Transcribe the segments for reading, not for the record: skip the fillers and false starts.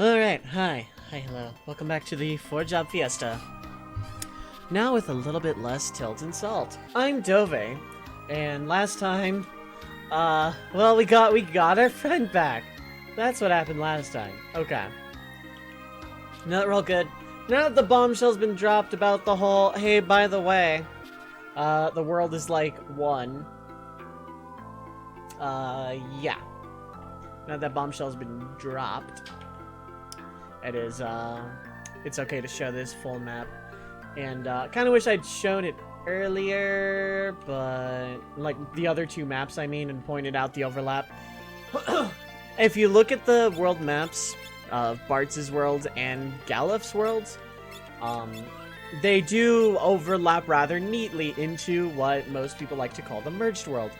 Alright, hi. Hi, hello. Welcome back to the 4-Job Fiesta. Now with a little bit less tilt and salt. I'm Dovei, and last time, well, we got our friend back. That's what happened last time. Okay. Now that we're all good, now that the bombshell's been dropped about the whole, hey, by the way, the world is like one. Yeah. Now that bombshell's been dropped, it is, it's okay to show this full map. And, kind of wish I'd shown it earlier, but, like, the other two maps, I mean, and pointed out the overlap. If you look at the world maps of Bartz's world and Galuf's worlds, they do overlap rather neatly into what most people like to call the merged world.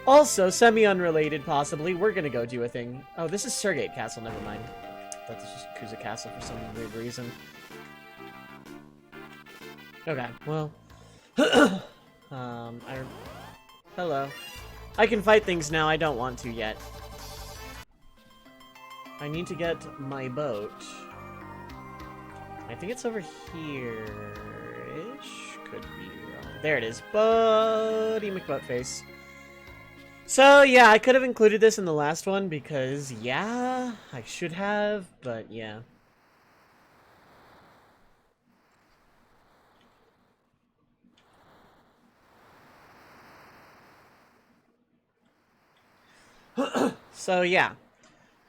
Also, semi-unrelated, possibly, we're gonna go do a thing. Oh, this is Surgate Castle, never mind. I thought this was Kuza Castle for some weird reason. Okay, well... Hello. I can fight things now, I don't want to yet. I need to get my boat. I think it's over here-ish? Could be wrong. There it is. Boaty McBoatface. So, yeah, I could have included this in the last one because, yeah, I should have, but yeah. So, yeah.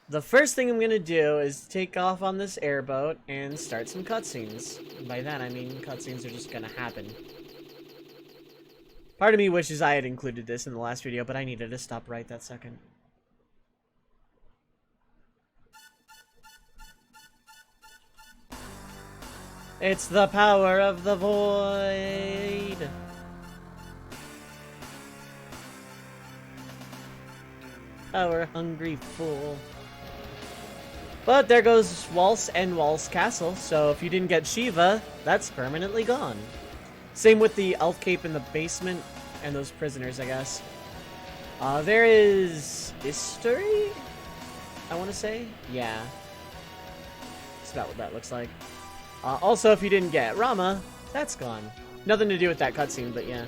The first thing I'm gonna do is take off on this airboat and start some cutscenes. And by that, I mean cutscenes are just gonna happen. Part of me wishes I had included this in the last video, but I needed to stop right that second. It's the power of the void! Power hungry fool. But there goes Waltz and Waltz Castle, so if you didn't get Shiva, that's permanently gone. Same with the elf cape in the basement and those prisoners, I guess. There is history, I want to say? Yeah. That's about what that looks like. Also, if you didn't get Rama, that's gone. Nothing to do with that cutscene, but yeah.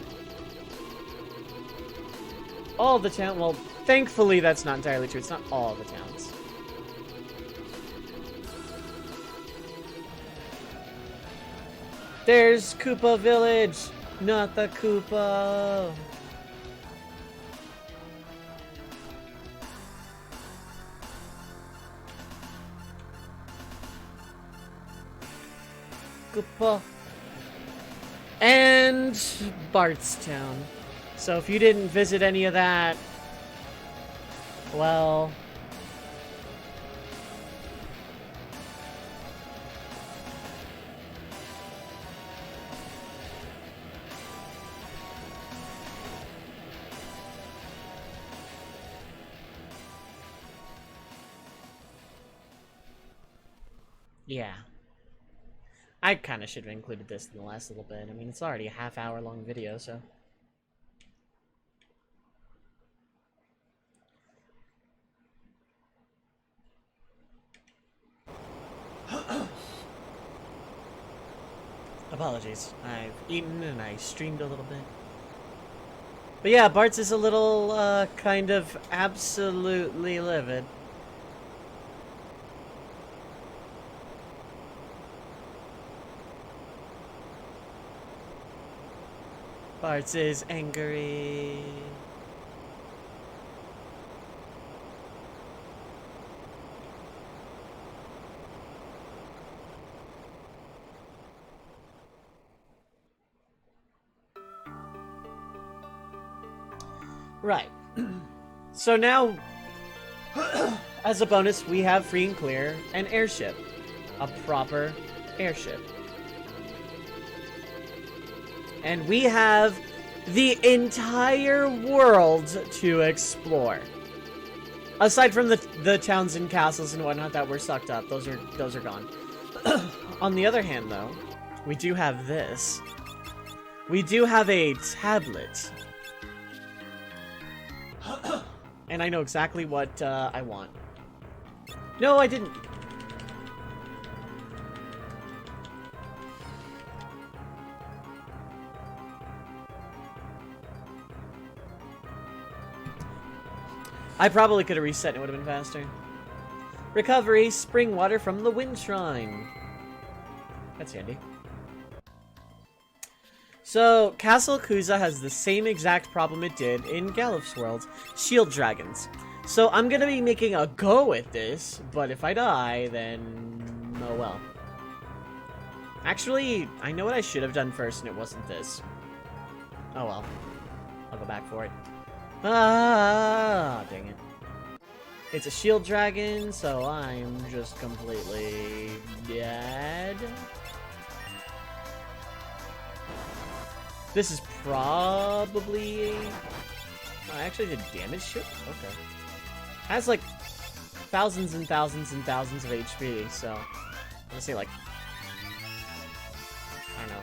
All the town, well, thankfully that's not entirely true. It's not all the towns. There's Koopa Village, not the Koopa. Koopa. And Bartstown. So if you didn't visit any of that, well... yeah. I kind of should have included this in the last little bit. I mean, it's already a half-hour long video, so... Apologies. I've eaten and I streamed a little bit. But yeah, Bart's is a little, kind of absolutely livid. Bart's is angry. Right. So now, as a bonus, we have free and clear an airship. A proper airship. And we have the entire world to explore. Aside from the towns and castles and whatnot that were sucked up, those are gone. On the other hand, though, we do have this. We do have a tablet. And I know exactly what I want. No, I didn't. I probably could have reset and it would have been faster. Recovery, spring water from the Wind Shrine. That's handy. So, Castle Kuza has the same exact problem it did in Galif's World. Shield Dragons. So, I'm gonna be making a go at this, but if I die, then... oh well. Actually, I know what I should have done first, and it wasn't this. Oh well. I'll go back for it. Ah, dang it. It's a shield dragon, so I'm just completely dead. This is probably... oh, actually the damage should... okay. Has like thousands and thousands and thousands of HP, so... I'm gonna say like... I don't know.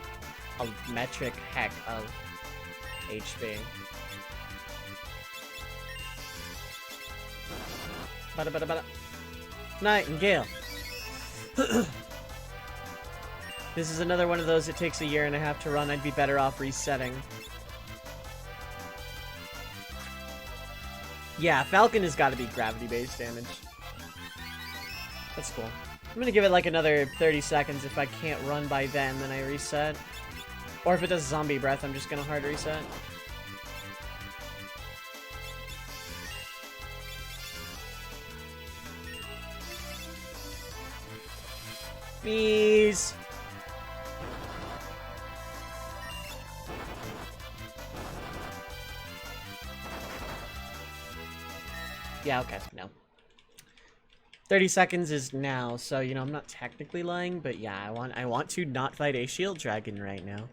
A metric heck of HP. Bada bada bada. Nightingale. This is another one of those it takes a year and a half to run. I'd be better off resetting. Yeah, Falcon has got to be gravity-based damage. That's cool. I'm gonna give it like another 30 seconds. If I can't run by then I reset. Or if it does zombie breath, I'm just gonna hard reset. Bees. Yeah, okay, no. 30 seconds is now, so you know I'm not technically lying, but yeah, I want to not fight a shield dragon right now.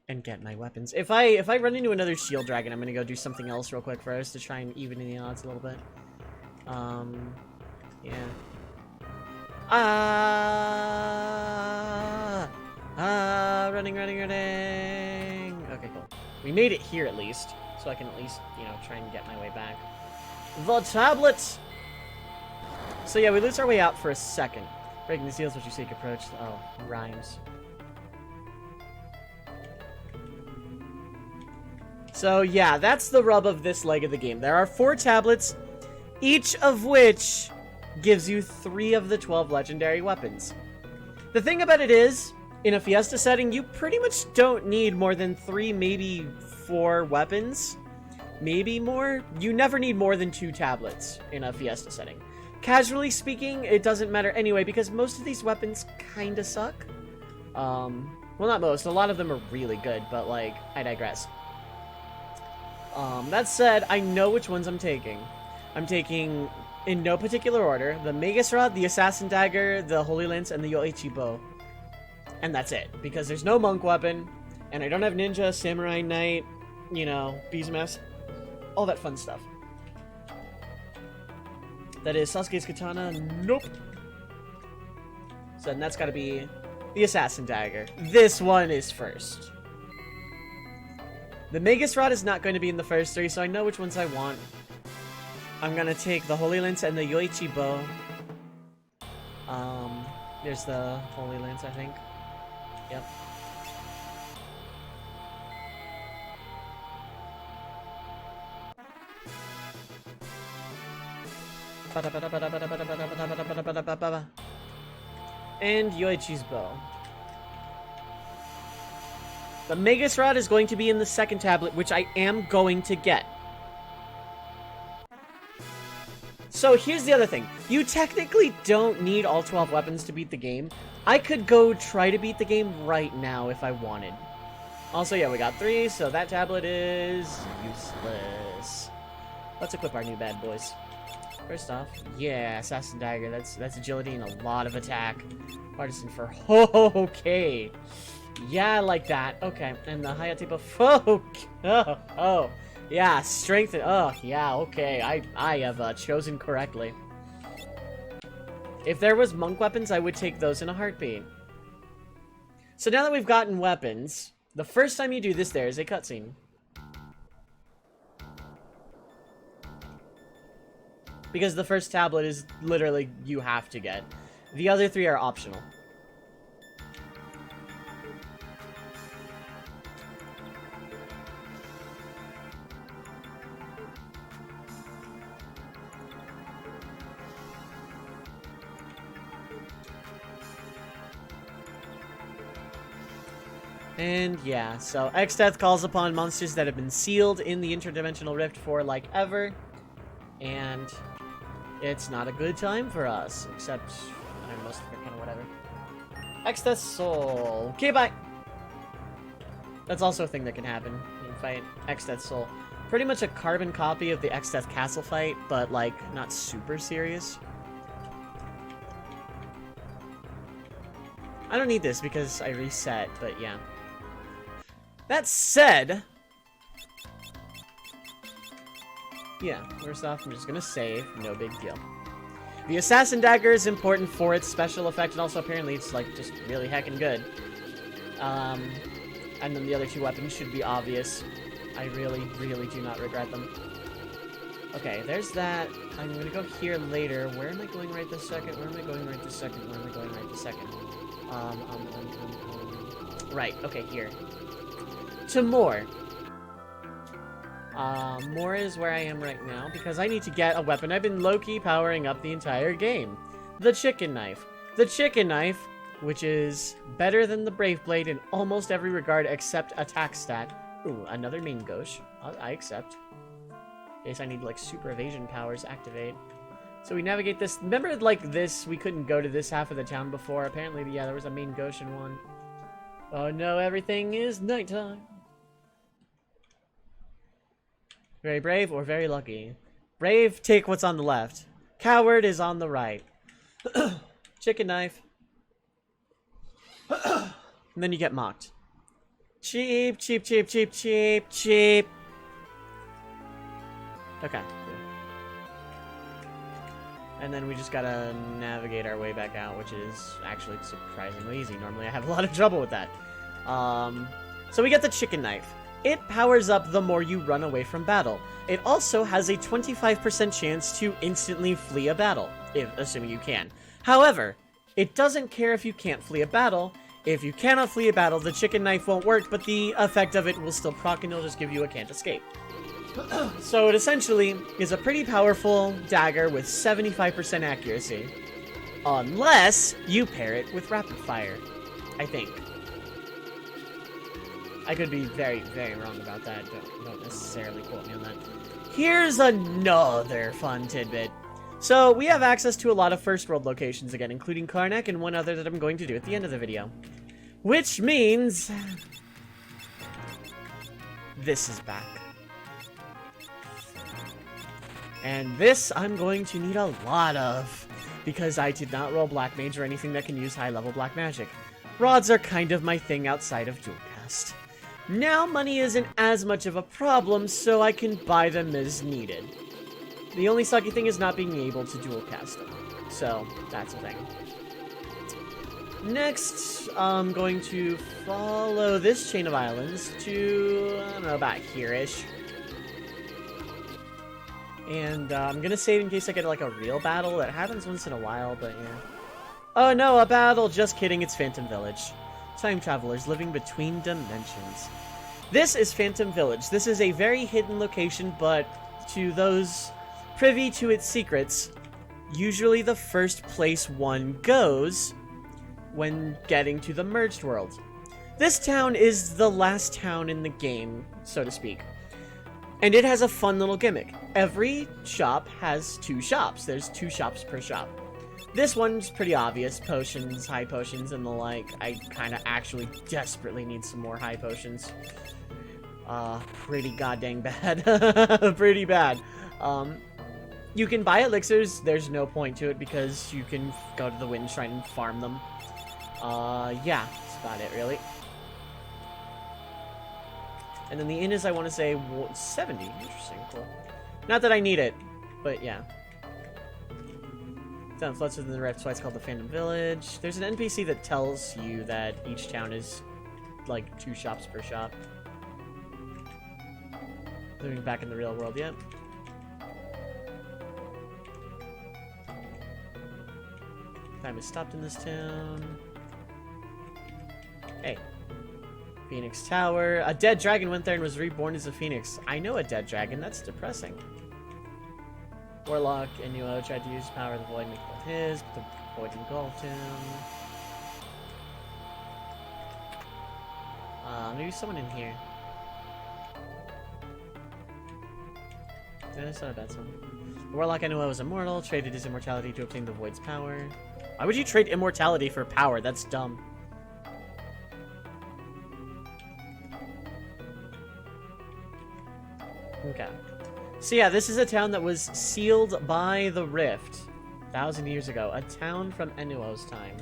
And get my weapons. If I run into another shield dragon, I'm gonna go do something else real quick first to try and even in the odds a little bit. Yeah. Running. Okay, cool. We made it here at least, so I can at least, you know, try and get my way back. The tablets! So yeah, we lose our way out for a second. Breaking the seals which you seek approach. Oh, rhymes. So yeah, that's the rub of this leg of the game. There are 4 tablets, each of which gives you 3 of the 12 legendary weapons. The thing about it is, in a Fiesta setting, you pretty much don't need more than 3, maybe 4 weapons. Maybe more. You never need more than 2 tablets in a Fiesta setting. Casually speaking, it doesn't matter anyway, because most of these weapons kinda suck. Well, not most. A lot of them are really good, but, like, I digress. That said, I know which ones I'm taking. I'm taking, in no particular order, the Magus Rod, the Assassin Dagger, the Holy Lance, and the Yoichi Bow. And that's it, because there's no monk weapon, and I don't have ninja, samurai knight, you know, bees mess, all that fun stuff. That is Sasuke's katana. Nope. So then that's got to be the Assassin Dagger. This one is first. The Magus Rod is not going to be in the first 3, so I know which ones I want. I'm going to take the Holy Lance and the Yoichi Bow. There's the Holy Lance, I think. Yep. And Yoichi's Bow. The Magus Rod is going to be in the second tablet, which I am going to get. So here's the other thing. You technically don't need all 12 weapons to beat the game. I could go try to beat the game right now if I wanted. Also, yeah, we got 3, so that tablet is useless. Let's equip our new bad boys. First off, yeah, Assassin Dagger. That's agility and a lot of attack. Partisan for okay. Yeah, I like that. Okay, and the Hayate buff. Oh, yeah, strength. Oh, yeah, okay. I have chosen correctly. If there was monk weapons, I would take those in a heartbeat. So now that we've gotten weapons, the first time you do this, there is a cutscene. Because the first tablet is literally you have to get. The other 3 are optional. And yeah, so X-Death calls upon monsters that have been sealed in the interdimensional rift for like ever. And it's not a good time for us, except, I don't know, most of it kind of whatever. X-Death Soul. Okay, bye! That's also a thing that can happen. You can fight X-Death Soul. Pretty much a carbon copy of the X-Death Castle fight, but, like, not super serious. I don't need this because I reset, but yeah. That said... yeah, first off, I'm just gonna save. No big deal. The Assassin Dagger is important for its special effect, and also apparently it's, like, just really heckin' good. And then the other two weapons should be obvious. I really, really do not regret them. Okay, there's that. I'm gonna go here later. Where am I going right this second? Where am I going right this second? Where am I going right this second? Right, okay, here. To more. More is where I am right now, because I need to get a weapon I've been low-key powering up the entire game. The Chicken Knife. The Chicken Knife, which is better than the Brave Blade in almost every regard except attack stat. Ooh, another main gauche. I accept. In case I need, like, super evasion powers activate. So we navigate this. Remember, like, this, we couldn't go to this half of the town before? Apparently, yeah, there was a main gauche in one. Oh no, everything is nighttime. Very brave or very lucky. Brave, take what's on the left. Coward is on the right. Chicken Knife. And then you get mocked. Cheap, cheap, cheap, cheap, cheap, cheap. Okay. And then we just gotta navigate our way back out, which is actually surprisingly easy. Normally I have a lot of trouble with that. So we get the Chicken Knife. It powers up the more you run away from battle. It also has a 25% chance to instantly flee a battle, assuming you can. However, it doesn't care if you can't flee a battle. If you cannot flee a battle, the Chicken Knife won't work, but the effect of it will still proc and it'll just give you a can't escape. So it essentially is a pretty powerful dagger with 75% accuracy. Unless you pair it with rapid fire, I think. I could be very, very wrong about that. Don't necessarily quote me on that. Here's another fun tidbit. So we have access to a lot of first world locations again, including Karnak and one other that I'm going to do at the end of the video. Which means... this is back. And this I'm going to need a lot of, because I did not roll Black Mage or anything that can use high-level Black Magic. Rods are kind of my thing outside of Dualcast. Now money isn't as much of a problem, so I can buy them as needed. The only sucky thing is not being able to dualcast them. So, that's a thing. Next, I'm going to follow this chain of islands to, I don't know, about here-ish. And I'm gonna save in case I get, like, a real battle. That happens once in a while, but yeah. Oh no, a battle! Just kidding, it's Phantom Village. Time travelers living between dimensions. This is Phantom Village. This is a very hidden location, but to those privy to its secrets, usually the first place one goes when getting to the merged world. This town is the last town in the game, so to speak. And it has a fun little gimmick. Every shop has 2 shops. There's 2 shops per shop. This one's pretty obvious. Potions, high potions, and the like. I kind of actually desperately need some more high potions. Pretty goddamn bad. Pretty bad. You can buy elixirs. There's no point to it because you can go to the Wind Shrine and farm them. Yeah, that's about it, really. And then the inn is, I want to say, 70. Interesting, cool. Not that I need it, but yeah. Town floats within the rift, so it's called the Phantom Village. There's an NPC that tells you that each town is, like, 2 shops per shop. Living back in the real world yet. Time has stopped in this town. Hey. Phoenix Tower. A dead dragon went there and was reborn as a phoenix. I know a dead dragon. That's depressing. Warlock Inuo tried to use power of the void and make both his, but the void engulfed him. Maybe someone in here. Yeah, that's not a bad song. The warlock I knew was immortal, traded his immortality to obtain the void's power. Why would you trade immortality for power? That's dumb. Okay. So yeah, this is a town that was sealed by the Rift 1,000 years ago. A town from Enuo's time.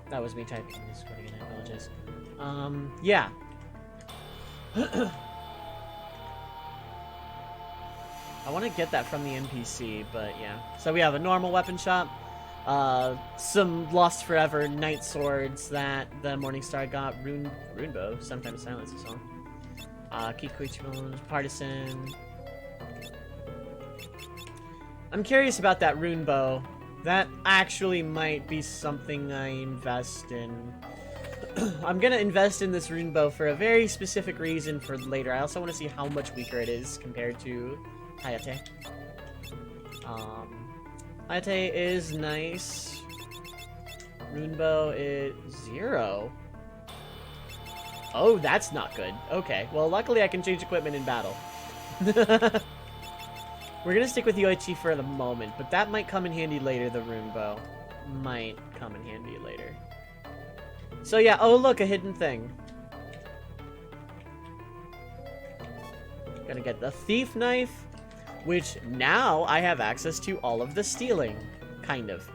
That was me typing in this code again, I apologize. Yeah. I want to get that from the NPC, but yeah. So we have a normal weapon shop. Some Lost Forever Night Swords that the Morningstar got. Rune Bow, sometimes silence as well. Keep Partisan. I'm curious about that Rune Bow. That actually might be something I invest in. I'm gonna invest in this Rune Bow for a very specific reason for later. I also want to see how much weaker it is compared to Hayate. Hayate is nice. Rune Bow is 0. Oh, that's not good. Okay, well, luckily I can change equipment in battle. We're gonna stick with Yoichi for the moment, but that might come in handy later, the Rune Bow. Might come in handy later. So yeah, oh look, a hidden thing. Gonna get the Thief Knife, which now I have access to all of the stealing. Kind of.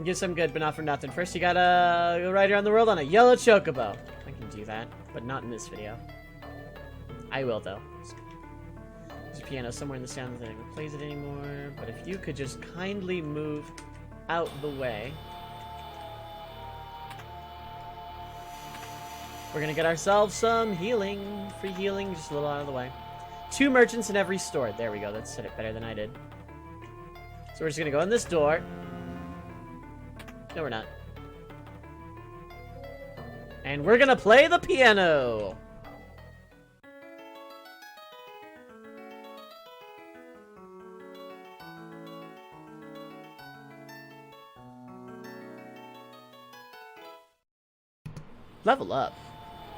Get some good, but not for nothing. First, you gotta go ride around the world on a yellow chocobo. I can do that, but not in this video. I will, though. There's a piano somewhere in the sound that I don't plays it anymore, but if you could just kindly move out the way. We're gonna get ourselves some healing. Free healing, just a little out of the way. 2 merchants in every store. There we go, that said it better than I did. So we're just gonna go in this door. No, we're not. And we're gonna play the piano! Level up.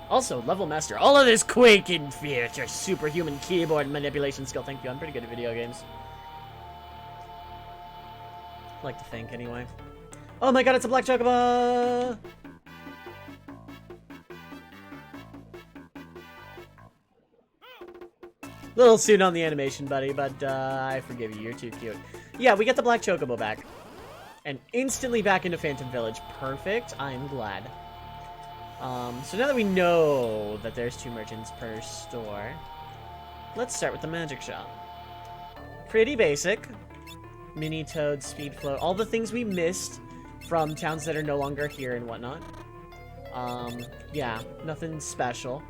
Also, level master all of this Quake in Future superhuman keyboard manipulation skill. Thank you, I'm pretty good at video games. I like to think, anyway. Oh my god, it's a black chocobo! Little soon on the animation, buddy, but I forgive you, you're too cute. Yeah, we get the black chocobo back. And instantly back into Phantom Village. Perfect, I'm glad. So now that we know that there's 2 merchants per store, let's start with the magic shop. Pretty basic. Mini Toad, Speed Float, all the things we missed from towns that are no longer here and whatnot. Yeah, nothing special.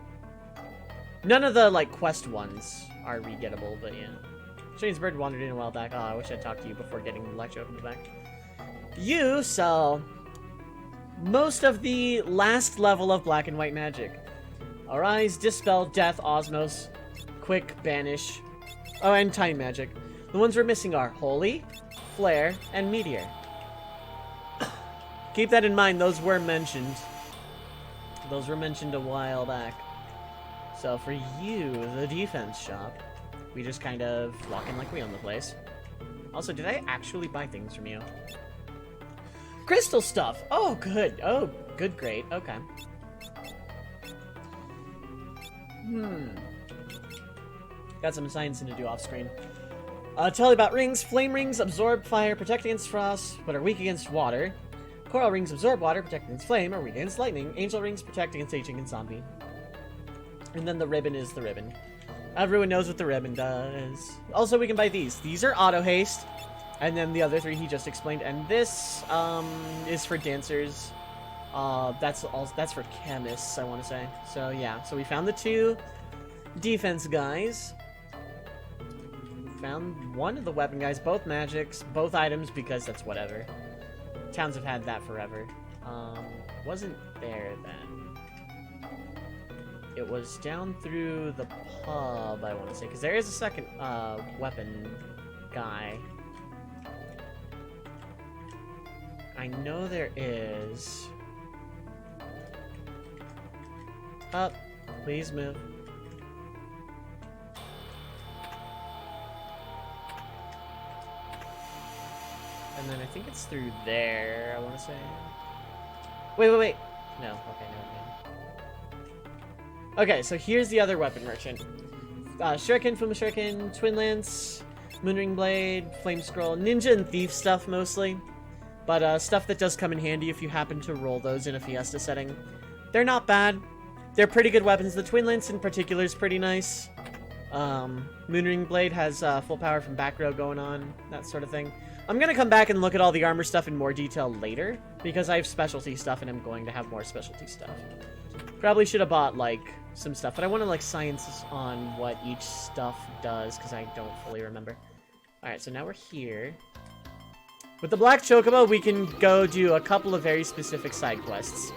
None of the, like, quest ones are re-gettable, but yeah. Strange Bird wandered in a while back. Oh, I wish I'd talked to you before getting the Black Chocobo back. You sell most of the last level of Black and White magic. Arise, Dispel, Death, Osmos, Quick, Banish. Oh, and Time magic. The ones we're missing are Holy, Flare, and Meteor. Keep that in mind, those were mentioned. Those were mentioned a while back. So for you, the defense shop, we just kind of walk in like we own the place. Also, did I actually buy things from you? Crystal stuff! Oh, good. Oh, good, great. Okay. Got some science to do off screen. Tell you about rings. Flame rings absorb fire, protect against frost, but are weak against water. Coral rings absorb water, protect against flame, are weak against lightning. Angel rings protect against aging and zombie. And then the ribbon is the ribbon. Everyone knows what the ribbon does. Also, we can buy these. These are auto haste. And then the other 3 he just explained. And this is for dancers. That's for chemists, I want to say. So yeah, so we found the 2 defense guys. Found one of the weapon guys, both magics, both items, because that's whatever. Towns have had that forever. Wasn't there then. It was down through the pub, I want to say, because there is a second weapon guy. I know there is... Up. Please move. And then I think it's through there, I want to say. Wait. No, okay, never mind. Okay, so here's the other weapon merchant. Shuriken, Fuma Shuriken, Twin Lance, Moonring Blade, Flame Scroll, Ninja and Thief stuff mostly. But stuff that does come in handy if you happen to roll those in a Fiesta setting. They're not bad. They're pretty good weapons. The Twin Lance in particular is pretty nice. Moonring Blade has full power from back row going on, that sort of thing. I'm going to come back and look at all the armor stuff in more detail later, because I have specialty stuff and I'm going to have more specialty stuff. Probably should have bought, like, some stuff, but I want to, like, science on what each stuff does, because I don't fully remember. Alright, so now we're here. With the Black Chocobo, we can go do a couple of very specific side quests.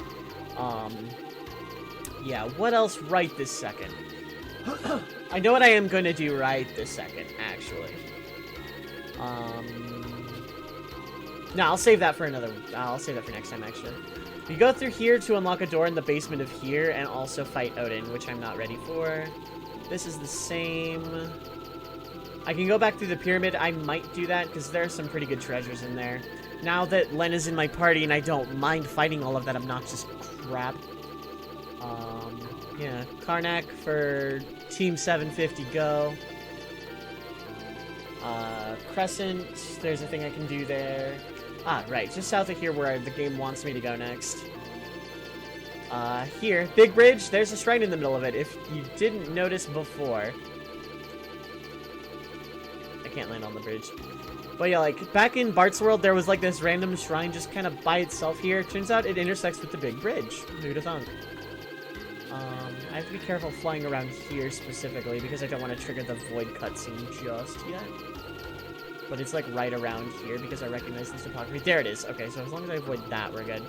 Yeah, what else right this second? I know what I am going to do right this second, actually. No, I'll save that for I'll save that for next time, actually. You go through here to unlock a door in the basement of here and also fight Odin, which I'm not ready for. This is the same. I can go back through the pyramid. I might do that because there are some pretty good treasures in there. Now that Len is in my party and I don't mind fighting all of that obnoxious crap. Yeah, Karnak for Team 750 go. Crescent, there's a thing I can do there. Ah, right, just south of here where the game wants me to go next. Here, Big Bridge, there's a shrine in the middle of it, if you didn't notice before. I can't land on the bridge. But yeah, like, back in Bart's World, there was like this random shrine just kind of by itself here. Turns out it intersects with the Big Bridge. Who'd have thunk? I have to be careful flying around here specifically because I don't want to trigger the Void cutscene just yet. But it's like right around here because I recognize this topography. There it is. Okay, so as long as I avoid that, we're good.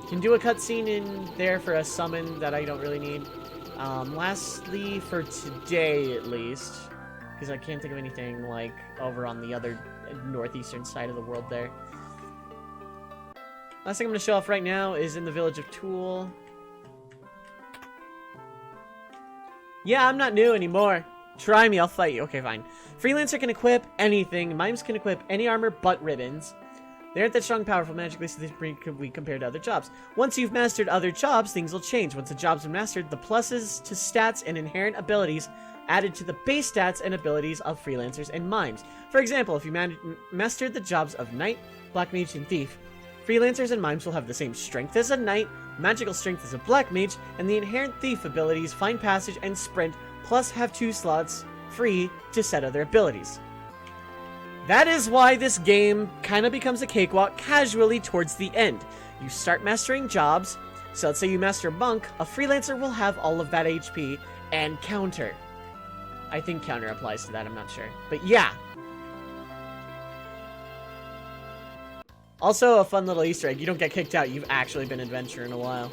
Can do a cutscene in there for a summon that I don't really need. Lastly, for today at least, because I can't think of anything like over on the other northeastern side of the world there. Last thing I'm going to show off right now is in the village of Tool. Yeah, I'm not new anymore. Try me, I'll fight you. Okay, fine. Freelancer can equip anything. Mimes can equip any armor but ribbons. They aren't that strong powerful magically, so they can be compared to other jobs. Once you've mastered other jobs, things will change. Once a job's been mastered, the pluses to stats and inherent abilities added to the base stats and abilities of freelancers and mimes. For example, if you mastered the jobs of Knight, Black Mage, and Thief, freelancers and mimes will have the same strength as a Knight, magical strength as a Black Mage, and the inherent Thief abilities Find Passage and Sprint, plus have 2 slots free to set other abilities. That is why this game kind of becomes a cakewalk casually towards the end. You start mastering jobs, so let's say you master Monk, a freelancer will have all of that HP, and Counter. I think Counter applies to that, I'm not sure. But yeah. Also, a fun little Easter egg. You don't get kicked out. You've actually been adventuring a while.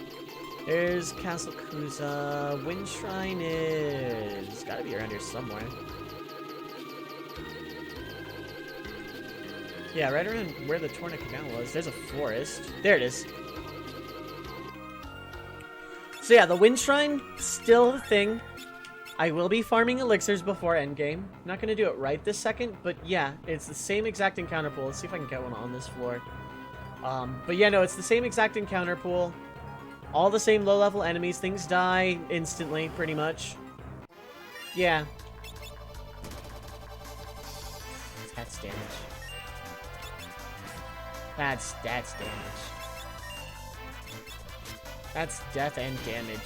There's Castle Kuza. Wind Shrine is... gotta be around here somewhere. Yeah, right around where the Torna Canal was. There's a forest. There it is. So yeah, the Wind Shrine, still a thing. I will be farming elixirs before endgame. Not gonna do it right this second, but yeah, it's the same exact encounter pool. Let's see if I can get one on this floor. But yeah, no, it's the same exact encounter pool. All the same low-level enemies. Things die instantly, pretty much. Yeah. That's damage. That's damage. That's death and damage.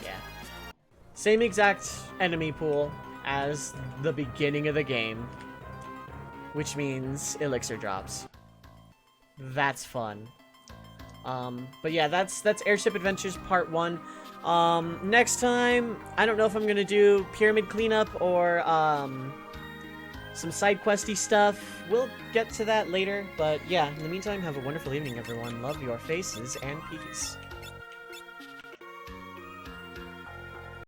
Yeah. Same exact enemy pool as the beginning of the game. Which means elixir drops. That's fun. But yeah, that's Airship Adventures Part 1. Next time, I don't know if I'm gonna do pyramid cleanup or some side questy stuff. We'll get to that later, but yeah, in the meantime, have a wonderful evening, everyone. Love your faces and peace.